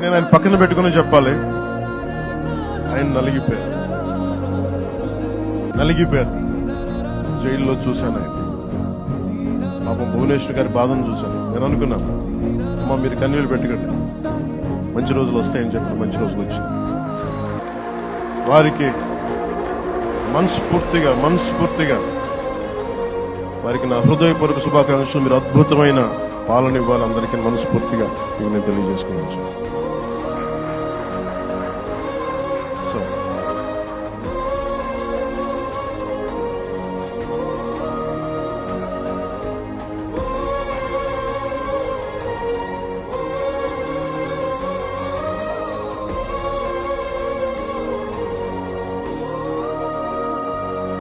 నేను ఆయన పక్కన పెట్టుకుని చెప్పాలి, ఆయన నలిగిపోయారు. జైల్లో చూశాను ఆయన. పాపం భువనేశ్వర్ గారి బాధను చూశాను. నేను అనుకున్నాను, అమ్మ మీరు కన్నీళ్ళు పెట్టుకోండి, మంచి రోజులు వస్తాయని చెప్పిన మంచి రోజులు వచ్చాయి. వారికి మనస్ఫూర్తిగా వారికి నా హృదయపూర్వక శుభాకాంక్షలు. మీరు అద్భుతమైన పాలన ఇవ్వాలి అందరికీ మనస్ఫూర్తిగా నేను తెలియజేసుకున్నాను.